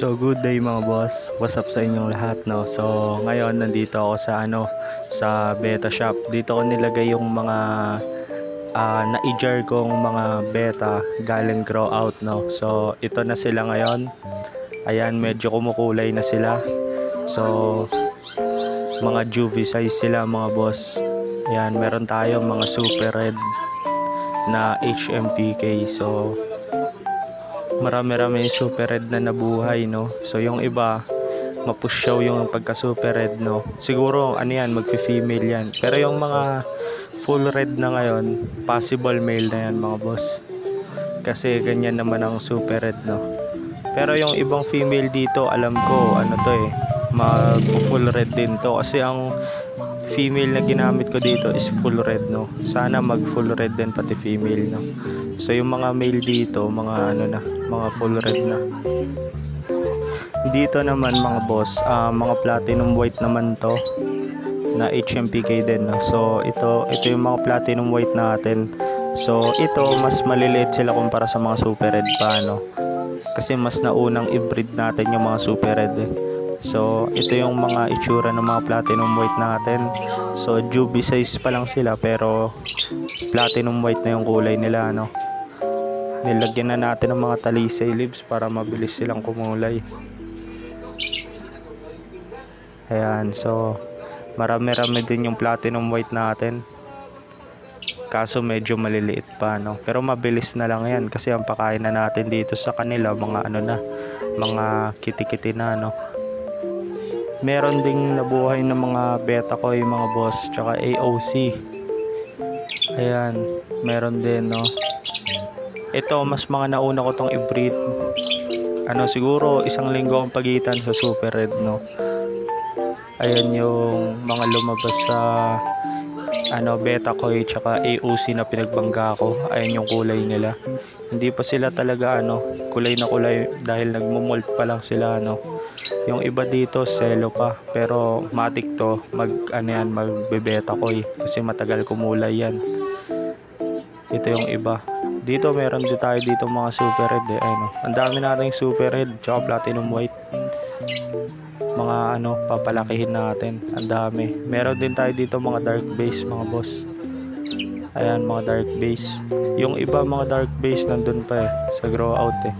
So good day mga boss. What's up sa inyong lahat, no? So ngayon nandito ako sa sa beta shop. Dito ko nilagay yung mga na-jar kong mga beta galing grow out, no. So ito na sila ngayon. Ayan, medyo kumukulay na sila. So mga juvie size sila mga boss. Ayan, meron tayo mga super red na HMPK. So marami-rami super red na nabuhay, no. So yung iba mapusyaw yung pagka super red, no. Siguro yan, magfi-female yan. Pero yung mga full red na ngayon, possible male na yan mga boss. Kasi ganyan naman ang super red, no. Pero yung ibang female dito, alam ko mag full red din to. Kasi ang female na ginamit ko dito is full red, no. Sana mag full red din pati female, no. So yung mga male dito, mga mga full red na. Dito naman mga boss, mga platinum white naman to na HMPK din, no? So ito yung mga platinum white natin. So ito mas maliliit sila kumpara sa mga super red pa, no? Kasi mas naunang i-breed natin yung mga super red, eh. So ito yung mga itsura ng mga platinum white natin. So juvie size pa lang sila pero platinum white na yung kulay nila, no? Nilagyan na natin ng mga talisay leaves para mabilis silang kumulay. Ayan, so marami-rami din yung platinum white natin. Kaso medyo maliliit pa, no? Pero mabilis na lang yan kasi ang pakain na natin dito sa kanila mga mga kiti-kiti na, no? Meron ding nabuhay ng mga beta koi mga boss, tsaka AOC. Ayan, meron din, no? Ito, mas mga nauna ko tong i-breed. Siguro isang linggo ang pagitan sa super red, no? Ayan yung mga lumabas sa beta koi tsaka AOC na pinagbangga ko. Ayan yung kulay nila. Hindi pa sila talaga kulay na kulay dahil nagmo-molt pa lang sila, no. Yung iba dito selo pa, pero matik to magbebeta koi kasi matagal kumulay yan. Ito yung iba. Dito meron din tayo dito mga super red, eh. Ang dami nating super red tsaka platinum white. Mga papalakihin natin. Ang dami. Meron din tayo dito mga dark base mga boss. Ayan, mga dark base. Yung iba mga dark base nandun pa, sa grow out, eh.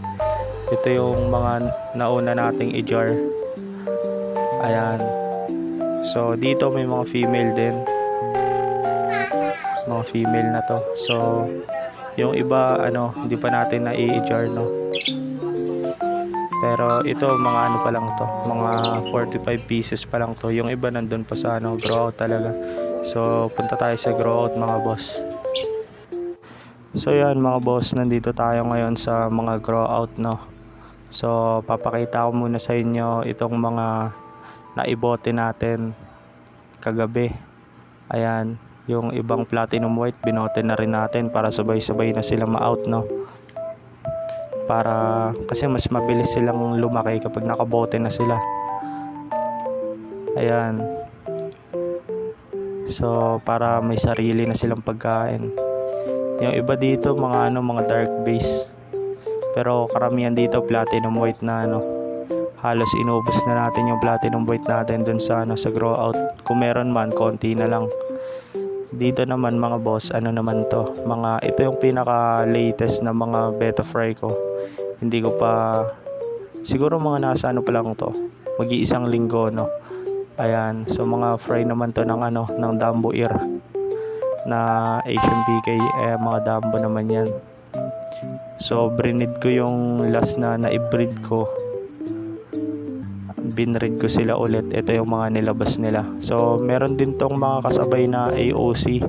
Ito yung mga nauna nating i-jar. Ayan. So dito may mga female din. Mga female na to. So yung iba hindi pa natin na i-jar, no. Pero ito mga pa lang to, mga 45 pieces pa lang to. Yung iba nandun pa sa grow out talaga. So punta tayo sa grow out mga boss. So yan mga boss, nandito tayo ngayon sa mga grow out, no. So papakita ko muna sa inyo itong mga naibote natin kagabi. Ayan, yung ibang platinum white binote na rin natin para sabay-sabay na sila ma-out, no. Kasi mas mabilis silang lumaki kapag nakabote na sila. Ayan. So para may sarili na silang pagkain. Yung iba dito mga mga dark base. Pero karamihan dito platinum white na, halos inubos na natin yung platinum white natin dun sa sa grow out. Kung meron man, konti na lang. Dito naman mga boss, naman to, ito yung pinaka latest na mga beta fry ko. Hindi ko pa, siguro mga nasa pa lang to, mag-iisang linggo, no. Ayan, so mga fry naman to ng ng Dumbo ear na HMPK, mga Dumbo naman yan. So brinid ko yung last na i-breed ko, binread ko sila ulit. Ito yung mga nilabas nila. So meron din tong mga kasabay na AOC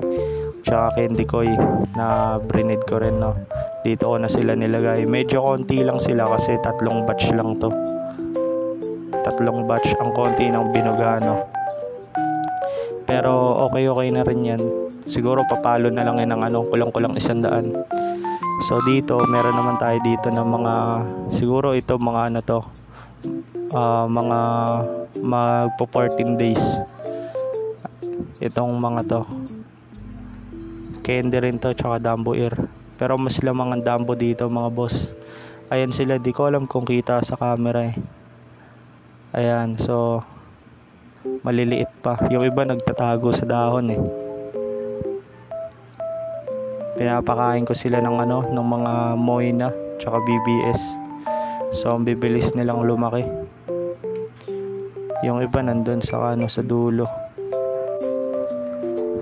tsaka Candy Koi na brinid ko rin, no. Dito ko na sila nilagay. Medyo konti lang sila kasi 3 batch lang to. 3 batch ang konti ng binuga, no. Pero okay na rin yan. Siguro papalo na lang yan ng kulang-kulang 100. So dito meron naman tayo dito ng mga, siguro ito mga mga magpo 14 days. Itong mga to Candy rin to tsaka Dumbo ear. Pero mas lamang ang Dumbo dito mga boss. Ayan sila, di ko alam kung kita sa camera, eh. Ayan, so maliliit pa. Yung iba nagtatago sa dahon eh. Pinapakain ko sila ng ng mga Moina tsaka BBS. So ang bibilis nilang lumaki. Yung iba nandun sa sa dulo.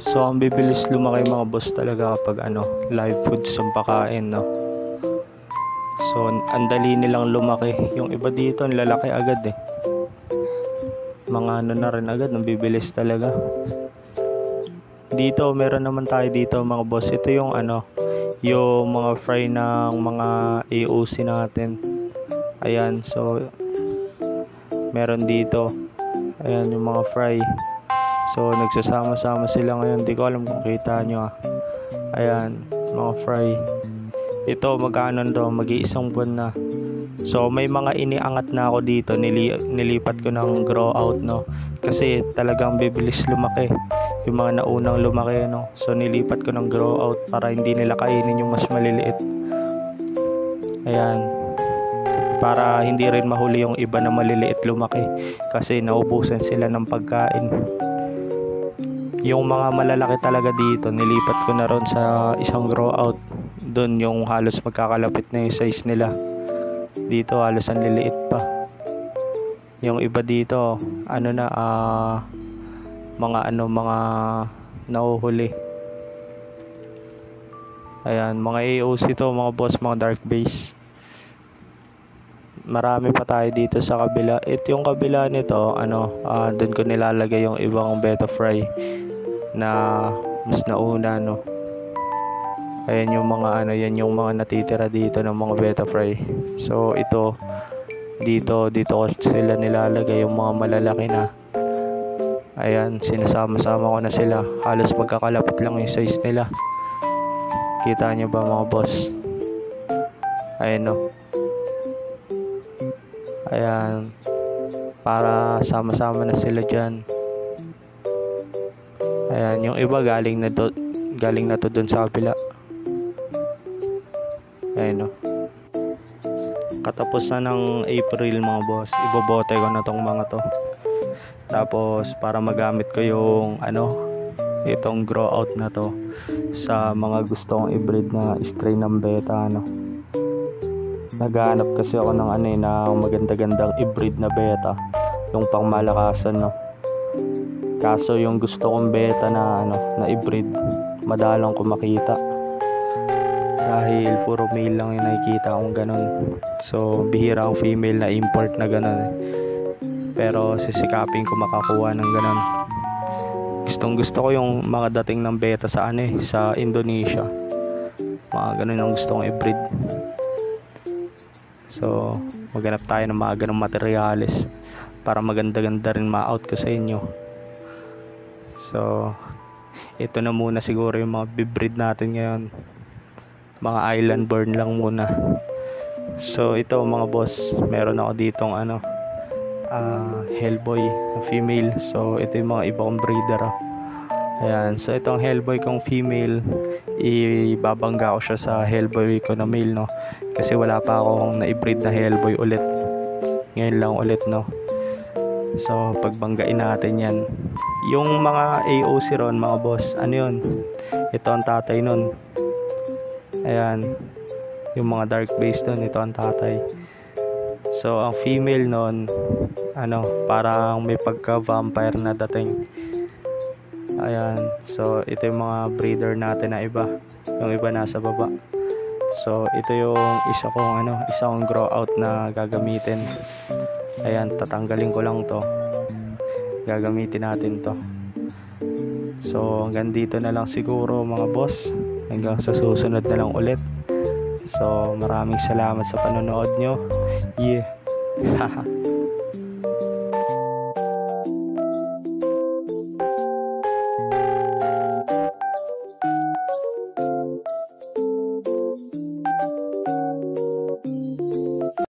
So ang bibilis lumaki mga boss talaga kapag live foods ang pakain, no. So ang dali nilang lumaki. Yung iba dito ang lalaki agad eh. Mga na rin agad, ang bibilis talaga. Dito meron naman tayo dito mga boss. Ito yung yung mga fry ng mga AOC natin. Ayan, so meron dito. Ayan yung mga fry. So nagsasama-sama sila ngayon. Di ko alam kung kita nyo. Ayan, mga fry. Ito magkano to, mag-iisang buwan na. So may mga iniangat na ako dito, nilipat ko ng grow out, no. Kasi talagang bibilis lumaki. Yung mga naunang lumaki, no. So nilipat ko ng grow out para hindi nila kainin yung mas maliliit. Ayan. Para hindi rin mahuli yung iba na maliliit lumaki kasi naubusan sila ng pagkain. Yung mga malalaki talaga dito, nilipat ko na ron sa isang grow out. Doon yung halos magkakalapit na yung size nila. Dito halos ang liliit pa. Yung iba dito, mga nahuhuli. Ayan, mga AOC to mga boss, mga dark base. Marami pa tayo dito sa kabila. Ito yung kabila nito, doon ko nilalagay yung ibang beta fry na mas nauna, no. Ayan yung mga yan yung mga natitira dito ng mga beta fry. So ito dito ko sila nilalagay yung mga malalaki na. Ayan, sinasama-sama ko na sila. Halos magkakalapit lang yung size nila. Kita nyo ba mga boss? Ayan, no. Ayan, para sama-sama na sila dyan. Ayan, yung iba galing na to dun sa kabila. Ayan, no. Katapos na ng April mga boss, ibobote ko na tong mga to. Tapos para magamit ko yung itong grow out na to sa mga gusto kong i-breed na strain ng beta, Naghahanap kasi ako ng na maganda-gandang i-breed na beta, yung pangmalakasan, no. Kaso yung gusto kong beta na na i-breed, madalang ko makita. Dahil puro male lang yung nakikita kong ganun. So bihira ang female na import na ganun. Pero sisikapin ko makakuha ng ganun. Gustong gusto ko yung mga dating ng beta sa sa Indonesia. Mga ganun ang gusto kong i-breed. So maghanap tayo ng mga ganung materyales para maganda-ganda rin ma-out ko sa inyo. So ito na muna siguro yung mga bibreed natin ngayon. Mga island born lang muna. So ito mga boss, meron ako ditong Hellboy na female. So ito yung mga iba kong breeder. Ayan, so itong Hellboy kong female, ibabangga ko siya sa Hellboy ko na male, no. Kasi wala pa akong na-breed na Hellboy ulit. Ngayon lang ulit, no. So pagbanggain natin yan. Yung mga AOC ron mga boss, yun? Ito ang tatay nun. Ayan, yung mga dark base nun, ito ang tatay. So ang female nun, parang may pagka-vampire na dating. Ayan, so ito yung mga breeder natin na iba. Yung iba nasa baba. So ito yung isa kong grow out na gagamitin. Ayan, tatanggalin ko lang to. Gagamitin natin to. So hanggang dito na lang siguro mga boss. Hanggang sa susunod na lang ulit. So maraming salamat sa panonood nyo. Yeah.